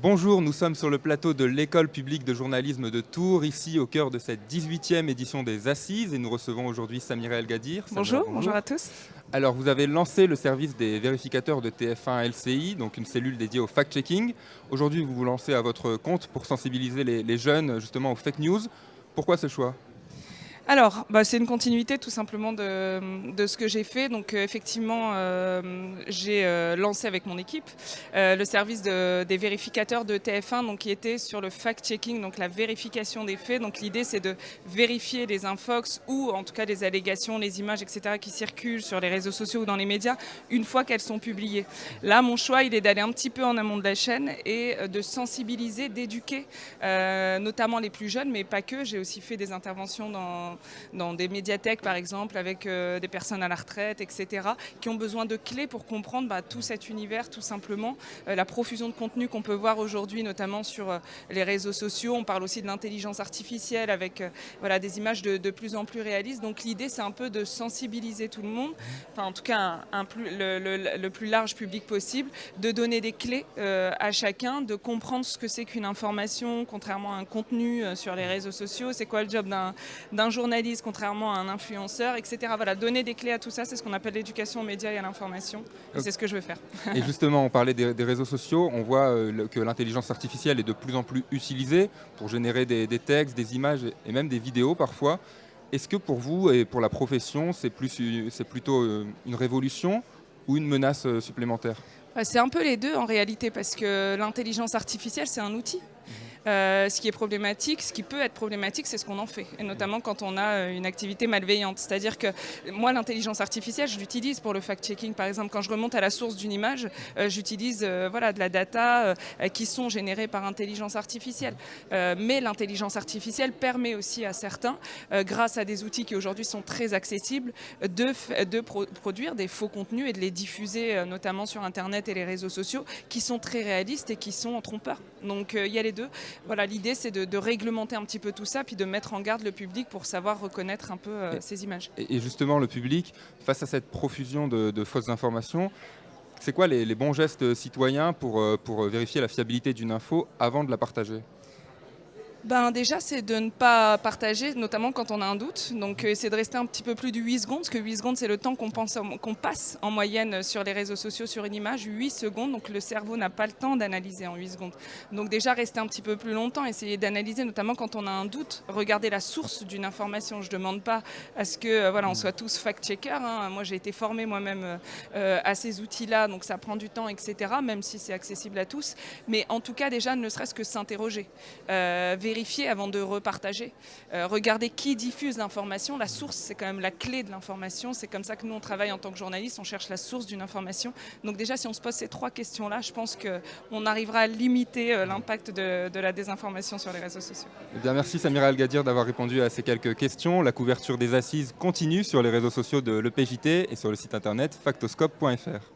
Bonjour, nous sommes sur le plateau de l'École publique de journalisme de Tours, ici au cœur de cette 18e édition des Assises, et nous recevons aujourd'hui Samira El Gadir. Bonjour, bonjour à tous. Alors, vous avez lancé le service des vérificateurs de TF1 LCI, donc une cellule dédiée au fact-checking. Aujourd'hui, vous vous lancez à votre compte pour sensibiliser les jeunes justement aux fake news. Pourquoi ce choix ? Alors, c'est une continuité tout simplement de ce que j'ai fait. Donc effectivement, j'ai lancé avec mon équipe le service des vérificateurs de TF1 donc, qui était sur le fact-checking, donc la vérification des faits. Donc l'idée, c'est de vérifier les infox ou en tout cas les allégations, les images, etc. qui circulent sur les réseaux sociaux ou dans les médias une fois qu'elles sont publiées. Là, mon choix, il est d'aller un petit peu en amont de la chaîne et de sensibiliser, d'éduquer, notamment les plus jeunes, mais pas que. J'ai aussi fait des interventions dans des médiathèques par exemple avec des personnes à la retraite, etc. qui ont besoin de clés pour comprendre tout cet univers tout simplement, la profusion de contenu qu'on peut voir aujourd'hui notamment sur les réseaux sociaux. On parle aussi de l'intelligence artificielle avec des images de plus en plus réalistes. Donc l'idée c'est un peu de sensibiliser tout le monde, enfin en tout cas le plus large public possible, de donner des clés à chacun, de comprendre ce que c'est qu'une information contrairement à un contenu sur les réseaux sociaux, c'est quoi le job d'un journaliste contrairement à un influenceur, etc. Voilà, donner des clés à tout ça, c'est ce qu'on appelle l'éducation aux médias et à l'information. Et c'est ce que je veux faire. Et justement, on parlait des réseaux sociaux. On voit que l'intelligence artificielle est de plus en plus utilisée pour générer des textes, des images et même des vidéos parfois. Est-ce que pour vous et pour la profession, c'est plutôt une révolution ou une menace supplémentaire ? C'est un peu les deux en réalité, parce que l'intelligence artificielle, c'est un outil. Ce qui est problématique, ce qui peut être problématique, c'est ce qu'on en fait, et notamment quand on a une activité malveillante. C'est-à-dire que moi, l'intelligence artificielle, je l'utilise pour le fact-checking. Par exemple, quand je remonte à la source d'une image, j'utilise de la data qui sont générées par intelligence artificielle. Mais l'intelligence artificielle permet aussi à certains, grâce à des outils qui aujourd'hui sont très accessibles, de produire des faux contenus et de les diffuser, notamment sur Internet et les réseaux sociaux, qui sont très réalistes et qui sont trompeurs. Donc il y a les deux. Voilà, l'idée c'est de réglementer un petit peu tout ça, puis de mettre en garde le public pour savoir reconnaître un peu ces images. Et justement, le public, face à cette profusion de fausses informations, c'est quoi les bons gestes citoyens pour vérifier la fiabilité d'une info avant de la partager ? Déjà, c'est de ne pas partager, notamment quand on a un doute. Donc, c'est de rester un petit peu plus de 8 secondes, parce que 8 secondes, c'est le temps qu'on passe en moyenne sur les réseaux sociaux, sur une image. 8 secondes, donc le cerveau n'a pas le temps d'analyser en 8 secondes. Donc déjà, rester un petit peu plus longtemps, essayer d'analyser, notamment quand on a un doute, regarder la source d'une information. Je ne demande pas à ce que on soit tous fact-checkers. Moi, j'ai été formée moi-même à ces outils-là, donc ça prend du temps, etc., même si c'est accessible à tous. Mais en tout cas, déjà, ne serait-ce que s'interroger. Vérifier avant de repartager. Regarder qui diffuse l'information. La source, c'est quand même la clé de l'information. C'est comme ça que nous, on travaille en tant que journaliste. On cherche la source d'une information. Donc déjà, si on se pose ces 3 questions-là, je pense qu'on arrivera à limiter l'impact de la désinformation sur les réseaux sociaux. Eh bien, merci Samira El Gadir d'avoir répondu à ces quelques questions. La couverture des Assises continue sur les réseaux sociaux de l'EPJT et sur le site internet factoscope.fr.